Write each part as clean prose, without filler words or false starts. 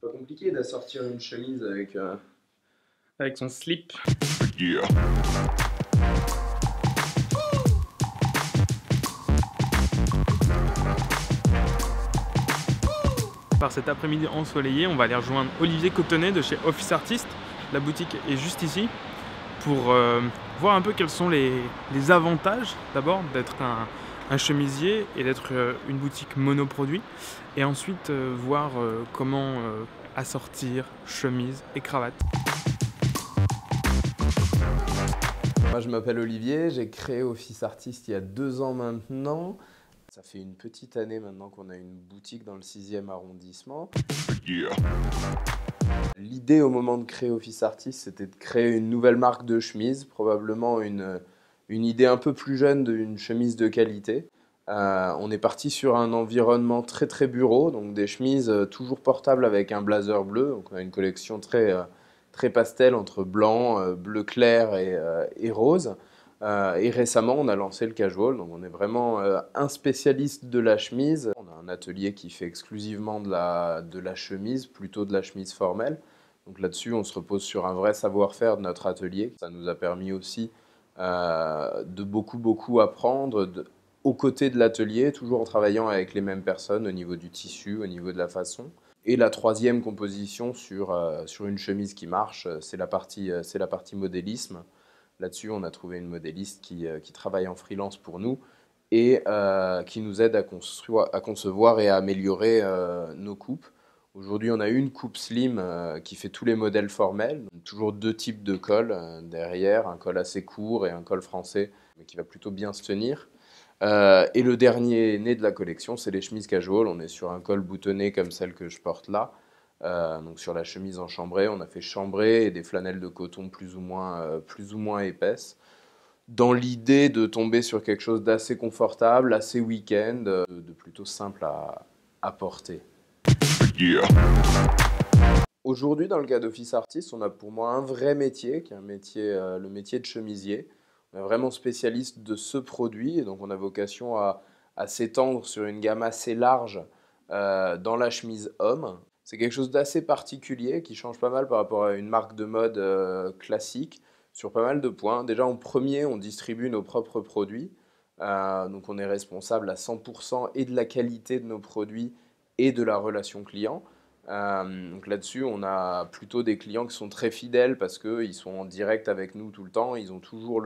Pas compliqué d'assortir une chemise Avec son slip. Yeah. Par cet après-midi ensoleillé, on va aller rejoindre Olivier Cotonnet de chez Office Artist. La boutique est juste ici pour voir un peu quels sont les avantages d'abord d'être un chemisier et d'être une boutique monoproduit, et ensuite voir comment assortir chemise et cravate. Moi je m'appelle Olivier, j'ai créé Office Artist il y a 2 ans maintenant. Ça fait une petite année maintenant qu'on a une boutique dans le 6e arrondissement. Yeah. L'idée au moment de créer Office Artist, c'était de créer une nouvelle marque de chemise, probablement une idée un peu plus jeune d'une chemise de qualité. On est parti sur un environnement très très bureau, donc des chemises toujours portables avec un blazer bleu. Donc on a une collection très pastel entre blanc, bleu clair et rose. Et récemment, on a lancé le casual, donc on est vraiment un spécialiste de la chemise. On a un atelier qui fait exclusivement de la chemise, plutôt de la chemise formelle. Donc là-dessus, on se repose sur un vrai savoir-faire de notre atelier. Ça nous a permis aussi de beaucoup apprendre aux côtés de l'atelier, toujours en travaillant avec les mêmes personnes au niveau du tissu, au niveau de la façon. Et la troisième composition sur une chemise qui marche, c'est la partie modélisme. Là-dessus, on a trouvé une modéliste qui travaille en freelance pour nous et qui nous aide à concevoir et à améliorer nos coupes. Aujourd'hui, on a une coupe slim qui fait tous les modèles formels. Toujours 2 types de cols derrière, un col assez court et un col français, mais qui va plutôt bien se tenir. Et le dernier né de la collection, c'est les chemises casual. On est sur un col boutonné comme celle que je porte là. Donc sur la chemise en chambré, on a fait chambré et des flanelles de coton plus ou moins épaisses, dans l'idée de tomber sur quelque chose d'assez confortable, assez week-end, de plutôt simple à porter. Yeah. Aujourd'hui, dans le cas d'Office Artist, on a pour moi un vrai métier, qui est le métier de chemisier. On est vraiment spécialiste de ce produit, et donc on a vocation à s'étendre sur une gamme assez large dans la chemise homme. C'est quelque chose d'assez particulier, qui change pas mal par rapport à une marque de mode classique, sur pas mal de points. Déjà, en premier, on distribue nos propres produits. Donc on est responsable à 100% et de la qualité de nos produits et de la relation client. Donc là-dessus, on a plutôt des clients qui sont très fidèles parce qu'ils sont en direct avec nous tout le temps. Ils ont toujours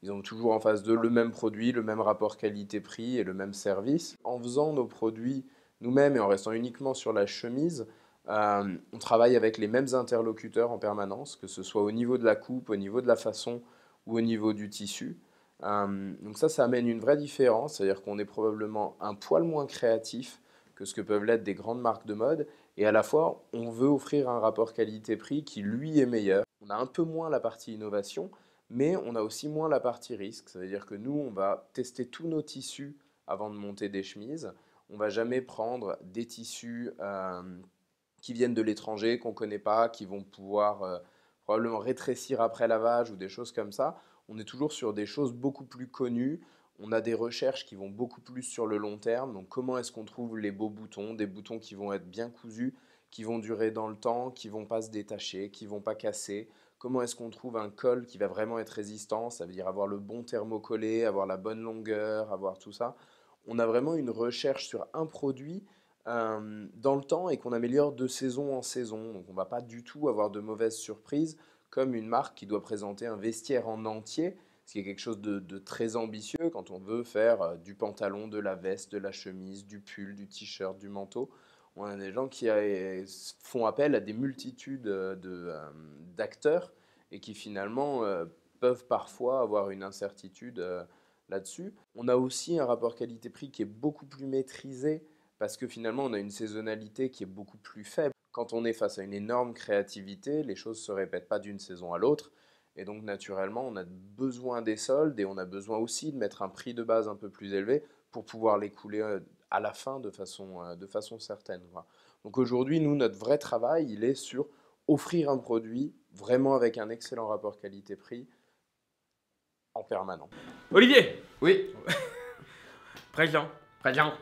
ils ont toujours en face d'eux le même produit, le même rapport qualité-prix et le même service. En faisant nos produits nous-mêmes et en restant uniquement sur la chemise, on travaille avec les mêmes interlocuteurs en permanence, que ce soit au niveau de la coupe, au niveau de la façon ou au niveau du tissu. Donc ça amène une vraie différence, c'est-à-dire qu'on est probablement un poil moins créatif que ce que peuvent l'être des grandes marques de mode, et à la fois, on veut offrir un rapport qualité-prix qui, lui, est meilleur. On a un peu moins la partie innovation, mais on a aussi moins la partie risque. Ça veut dire que nous, on va tester tous nos tissus avant de monter des chemises. On va jamais prendre des tissus qui viennent de l'étranger, qu'on ne connaît pas, qui vont pouvoir probablement rétrécir après lavage ou des choses comme ça. On est toujours sur des choses beaucoup plus connues. On a des recherches qui vont beaucoup plus sur le long terme. Donc comment est-ce qu'on trouve les beaux boutons, des boutons qui vont être bien cousus, qui vont durer dans le temps, qui ne vont pas se détacher, qui ne vont pas casser. Comment est-ce qu'on trouve un col qui va vraiment être résistant, ça veut dire avoir le bon thermocollé, avoir la bonne longueur, avoir tout ça. On a vraiment une recherche sur un produit dans le temps et qu'on améliore de saison en saison. Donc on ne va pas du tout avoir de mauvaises surprises comme une marque qui doit présenter un vestiaire en entier, ce qui est quelque chose de très ambitieux quand on veut faire du pantalon, de la veste, de la chemise, du pull, du t-shirt, du manteau. On a des gens qui font appel à des multitudes d'acteurs et qui finalement peuvent parfois avoir une incertitude là-dessus. On a aussi un rapport qualité-prix qui est beaucoup plus maîtrisé parce que finalement on a une saisonnalité qui est beaucoup plus faible. Quand on est face à une énorme créativité, les choses ne se répètent pas d'une saison à l'autre. Et donc naturellement, on a besoin des soldes et on a besoin aussi de mettre un prix de base un peu plus élevé pour pouvoir l'écouler à la fin de façon certaine. Voilà. Donc aujourd'hui, nous, notre vrai travail, il est sur offrir un produit vraiment avec un excellent rapport qualité-prix en permanent. Olivier, Oui, présent. très bien.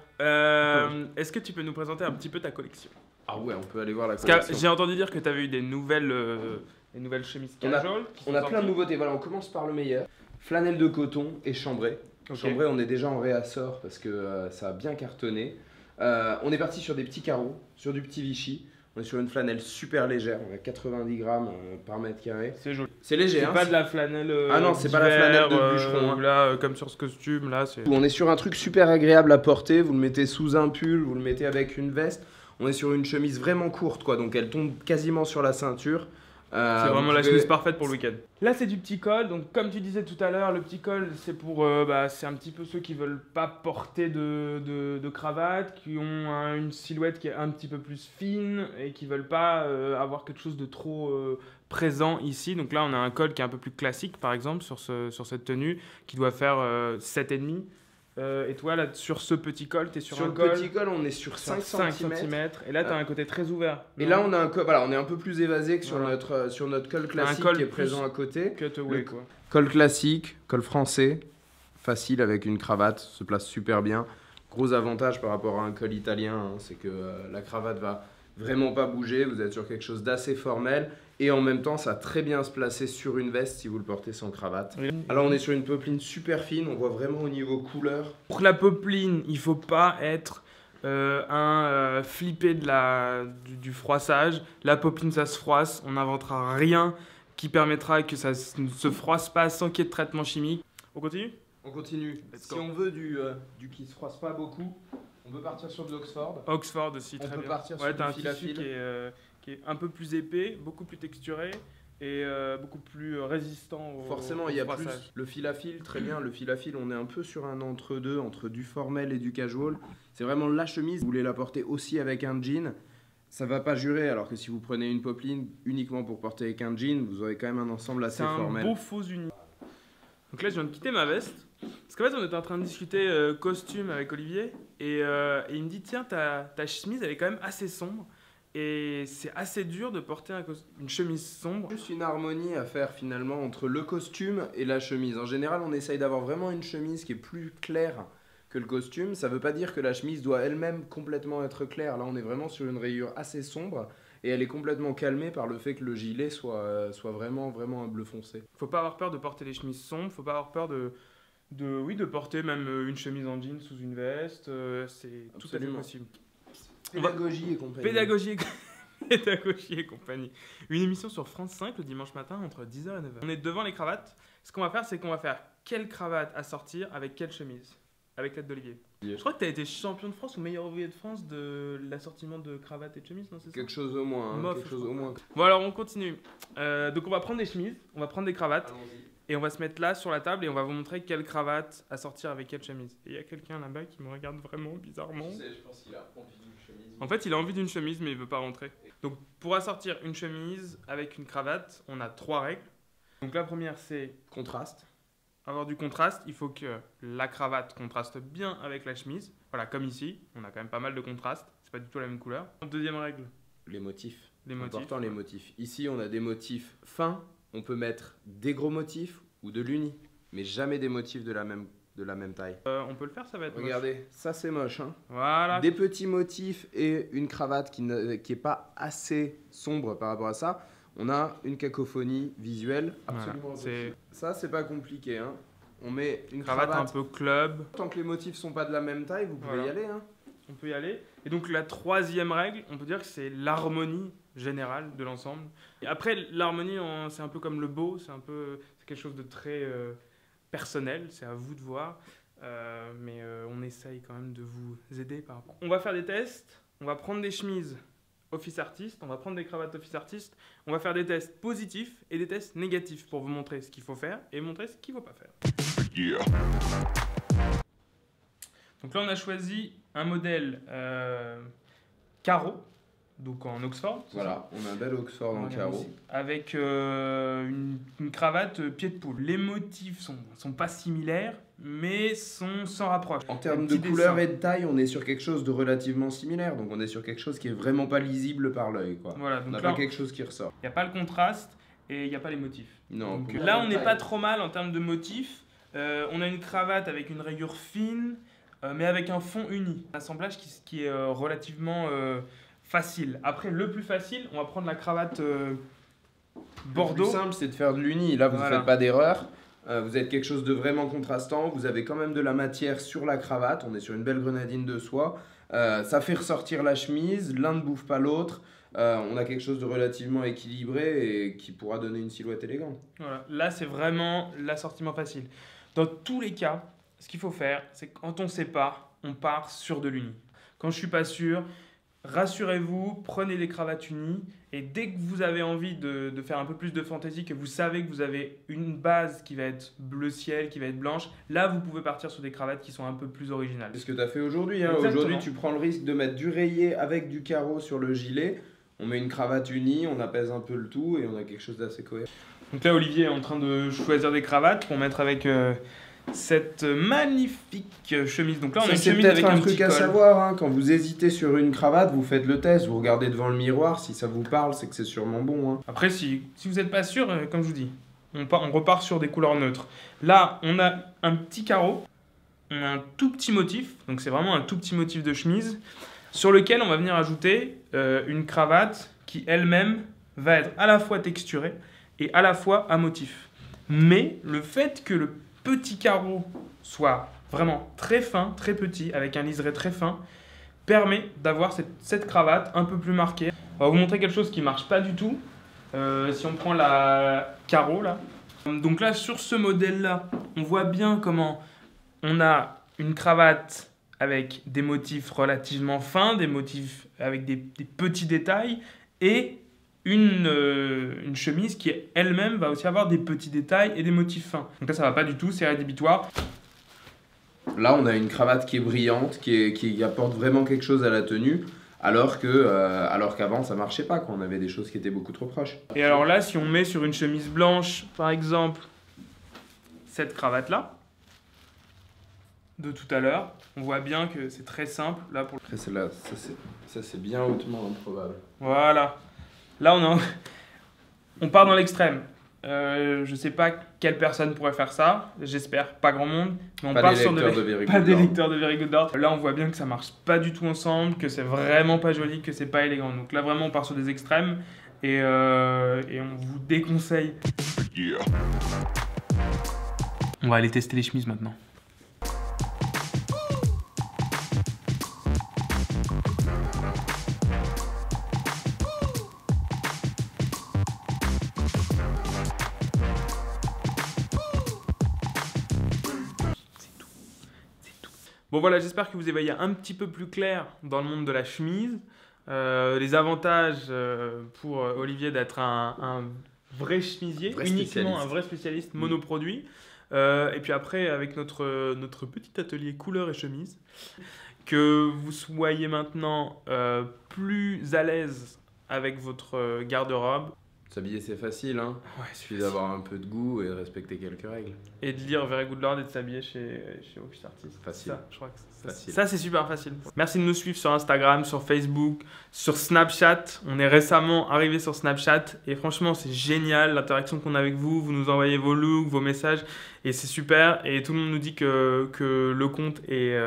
Est-ce que tu peux nous présenter un petit peu ta collection? Ah ouais, on peut aller voir la Parce que collection. j'ai entendu dire que tu avais eu des nouvelles chemises casual. On a plein de nouveautés. Voilà, on commence par le meilleur. Flanelle de coton et chambrée. Ok. Chambrée, on est déjà en réassort parce que ça a bien cartonné. On est parti sur des petits carreaux, sur du petit Vichy. On est sur une flanelle super légère, on a 90 grammes par mètre carré. C'est joli. C'est léger, C'est hein. pas de la flanelle. Ah non, c'est pas la flanelle de d'hiver, bûcheron, hein. Là, comme sur ce costume, là, c'est. On est sur un truc super agréable à porter. Vous le mettez sous un pull, vous le mettez avec une veste. On est sur une chemise vraiment courte, quoi. Donc elle tombe quasiment sur la ceinture. C'est vraiment la chemise parfaite pour le week-end. Là, c'est du petit col. Donc, comme tu disais tout à l'heure, le petit col, c'est pour, c'est un petit peu ceux qui veulent pas porter de cravate, qui ont une silhouette qui est un petit peu plus fine et qui veulent pas avoir quelque chose de trop présent ici. Donc là, on a un col qui est un peu plus classique, par exemple, sur cette tenue, qui doit faire 7,5. Et toi, là, sur ce petit col, tu es sur un le col petit col, on est sur 5 cm. Et là, tu as un côté très ouvert. Et là, on a un col, voilà, on est un peu plus évasé que sur Voilà. notre col classique col qui est plus présent à côté. Cutaway, Le- quoi. Col classique, col français, facile avec une cravate, se place super bien. Gros avantage par rapport à un col italien, hein, c'est que la cravate va vraiment pas bouger. Vous êtes sur quelque chose d'assez formel et en même temps, ça va très bien se placer sur une veste si vous le portez sans cravate. Alors, on est sur une popeline super fine, on voit vraiment au niveau couleur. Pour la popeline, il faut pas être flippé du froissage. La popeline, ça se froisse. On n'inventera rien qui permettra que ça ne se froisse pas sans qu'il y ait de traitement chimique. On continue? On continue. Let's Si go. on veut du qui se froisse pas beaucoup, on peut partir sur de l'Oxford. Oxford aussi, On très peut bien. partir sur Ouais, du t'as un fil à tissu fil. qui est un peu plus épais, beaucoup plus texturé et beaucoup plus résistant au Forcément, au il y a plus froissage. le fil à fil, très bien. Le fil à fil, on est un peu sur un entre-deux, entre du formel et du casual. C'est vraiment la chemise. Vous voulez la porter aussi avec un jean, ça va pas jurer. Alors que si vous prenez une popeline uniquement pour porter avec un jean, vous aurez quand même un ensemble assez C'est un formel. beau faux uni. Donc là, je viens de quitter ma veste. Parce qu'en fait, on était en train de discuter costume avec Olivier. Et il me dit, tiens, ta chemise, elle est quand même assez sombre. Et c'est assez dur de porter une chemise sombre. Juste une harmonie à faire finalement entre le costume et la chemise. En général, on essaye d'avoir vraiment une chemise qui est plus claire que le costume. Ça veut pas dire que la chemise doit elle-même complètement être claire. Là, on est vraiment sur une rayure assez sombre et elle est complètement calmée par le fait que le gilet soit vraiment un bleu foncé. Faut pas avoir peur de porter les chemises sombres. Faut pas avoir peur de porter même une chemise en jean sous une veste. C'est tout à fait Absolument. possible. Pédagogie et compagnie. Pédagogie et compagnie. Une émission sur France 5 le dimanche matin entre 10h et 9h. On est devant les cravates. Ce qu'on va faire, c'est qu'on va faire quelle cravate à sortir avec quelle chemise. Avec l'aide d'Olivier. Je crois que tu as été champion de France ou meilleur ouvrier de France de l'assortiment de cravates et de chemises, non, c'est ça? Quelque chose au moins. hein, Mof, quelque je chose crois. au moins. Bon, alors on continue. Donc on va prendre des chemises, on va prendre des cravates Allons-y. et on va se mettre là sur la table et on va vous montrer quelle cravate à sortir avec quelle chemise. Et il y a quelqu'un là-bas qui me regarde vraiment bizarrement. Je pense qu'il a envie d'une chemise. En fait, il a envie d'une chemise, mais il veut pas rentrer. Donc, pour assortir une chemise avec une cravate, on a 3 règles. Donc, la première, c'est Contraste. avoir du contraste. Il faut que la cravate contraste bien avec la chemise. Voilà, comme ici, on a quand même pas mal de contraste. C'est pas du tout la même couleur. Deuxième règle, Les motifs. les motifs. Important les motifs. Ici, on a des motifs fins. On peut mettre des gros motifs ou de l'uni, mais jamais des motifs de la même taille. On peut le faire, ça va être moche. Regardez, ça c'est moche. Hein. Voilà. Des petits motifs et une cravate qui est pas assez sombre par rapport à ça. On a une cacophonie visuelle absolument Voilà, c'est- impossible. Ça, c'est pas compliqué. Hein. On met une Cravate cravate. un peu club. Tant que les motifs sont pas de la même taille, vous pouvez Voilà. y aller. Hein. On peut y aller. Et donc la troisième règle, on peut dire que c'est l'harmonie générale de l'ensemble. Et après, l'harmonie, c'est un peu comme le beau, c'est quelque chose de très personnel, c'est à vous de voir. Mais on essaye quand même de vous aider par rapport. On va faire des tests, on va prendre des chemises Office Artist, on va prendre des cravates Office Artist, on va faire des tests positifs et des tests négatifs pour vous montrer ce qu'il faut faire et montrer ce qu'il ne faut pas faire. Yeah. Donc là, on a choisi un modèle carreau, donc en Oxford. c'est ça? Voilà, on a un bel Oxford en Regarde carreau. ici. Avec une cravate pied de poule. Les motifs sont pas similaires, mais s'en rapprochent. En termes Un de petit couleur dessin. et de taille, on est sur quelque chose de relativement similaire. Donc on est sur quelque chose qui est vraiment pas lisible par l'œil. Quoi. Voilà, On donc n'a là, pas quelque chose qui ressort. il n'y a pas le contraste et il n'y a pas les motifs. Non. Donc, pour- là, on n'est pas trop mal en termes de motifs. On a une cravate avec une rayure fine, mais avec un fond uni. Un assemblage qui est relativement facile. Après, le plus facile, on va prendre la cravate Bordeaux. Le plus simple, c'est de faire de l'uni. Là, vous ne Voilà. faites pas d'erreur. Vous êtes quelque chose de vraiment contrastant. Vous avez quand même de la matière sur la cravate. On est sur une belle grenadine de soie. Ça fait ressortir la chemise. L'un ne bouffe pas l'autre. On a quelque chose de relativement équilibré et qui pourra donner une silhouette élégante. Voilà. Là, c'est vraiment l'assortiment facile. Dans tous les cas, ce qu'il faut faire, c'est que quand on ne sait pas, on part sur de l'uni. Quand je ne suis pas sûr, rassurez-vous, prenez des cravates unies et dès que vous avez envie de faire un peu plus de fantaisie, que vous savez que vous avez une base qui va être bleu ciel, qui va être blanche, là, vous pouvez partir sur des cravates qui sont un peu plus originales. C'est ce que tu as fait aujourd'hui. Hein. Exactement. Aujourd'hui, tu prends le risque de mettre du rayé avec du carreau sur le gilet. On met une cravate unie, on apaise un peu le tout et on a quelque chose d'assez cohérent. Donc là, Olivier est en train de choisir des cravates pour mettre avec cette magnifique chemise. Donc là, on a une C'est chemise avec peut-être un un petit truc à col. savoir. Hein. Quand vous hésitez sur une cravate, vous faites le test, vous regardez devant le miroir. Si ça vous parle, c'est que c'est sûrement bon. Hein. Après, si vous n'êtes pas sûr, comme je vous dis, on repart sur des couleurs neutres. Là, on a un petit carreau, on a un tout petit motif, donc c'est vraiment un tout petit motif de chemise, sur lequel on va venir ajouter une cravate qui elle-même va être à la fois texturée et à la fois à motif. Mais le fait que le petit carreau soit vraiment très fin, très petit, avec un liseré très fin, permet d'avoir cette cravate un peu plus marquée. On va vous montrer quelque chose qui ne marche pas du tout. Si on prend la carreau là. Donc là, sur ce modèle-là, on voit bien comment on a une cravate avec des motifs relativement fins, des motifs avec des petits détails et une chemise qui elle-même va aussi avoir des petits détails et des motifs fins. Donc là, ça va pas du tout, c'est rédhibitoire. Là, on a une cravate qui est brillante, qui apporte vraiment quelque chose à la tenue, alors qu'avant, ça marchait pas, quoi. On avait des choses qui étaient beaucoup trop proches. Et alors là, si on met sur une chemise blanche, par exemple, cette cravate-là, de tout à l'heure, on voit bien que c'est très simple. Là, pour... Après, celle-là, ça c'est bien hautement improbable. Voilà. Là, on part dans l'extrême. Je sais pas quelle personne pourrait faire ça. J'espère pas grand monde. Mais on part sur pas des lecteurs de Very Good Lord. Là, on voit bien que ça marche pas du tout ensemble, que c'est vraiment pas joli, que c'est pas élégant. Donc là, vraiment, on part sur des extrêmes et on vous déconseille. Yeah. On va aller tester les chemises maintenant. Bon voilà, j'espère que vous y voyez un petit peu plus clair dans le monde de la chemise. Les avantages pour Olivier d'être un vrai chemisier, uniquement un vrai spécialiste monoproduit. Et puis après, avec notre petit atelier couleur et chemise, que vous soyez maintenant plus à l'aise avec votre garde-robe. S'habiller, c'est facile, hein. Ouais, Il suffit d'avoir un peu de goût et de respecter quelques règles. Et de lire Very Good Lord et de s'habiller chez Office Artist. Facile. Ça, je crois que Facile. ça, c'est super facile. Merci de nous suivre sur Instagram, sur Facebook, sur Snapchat. On est récemment arrivé sur Snapchat et franchement, c'est génial l'interaction qu'on a avec vous. Vous nous envoyez vos looks, vos messages et c'est super. Et tout le monde nous dit que le compte est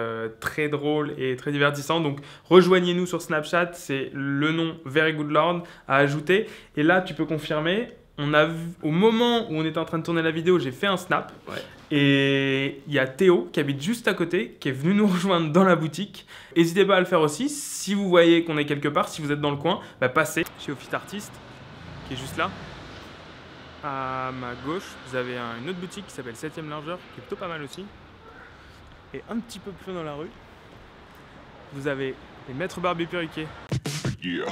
très drôle et très divertissant. Donc, rejoignez-nous sur Snapchat. C'est le nom Very Good Lord à ajouter. Et là, tu peux confirmer. On a vu, au moment où on était en train de tourner la vidéo, j'ai fait un snap. Ouais. Et il y a Théo qui habite juste à côté, qui est venu nous rejoindre dans la boutique. N'hésitez pas à le faire aussi. Si vous voyez qu'on est quelque part, si vous êtes dans le coin, bah passez chez Office Artist, qui est juste là. À ma gauche, vous avez une autre boutique qui s'appelle 7ème Largeur, qui est plutôt pas mal aussi. Et un petit peu plus loin dans la rue, vous avez les Maîtres Barbier Perruquier. Yeah.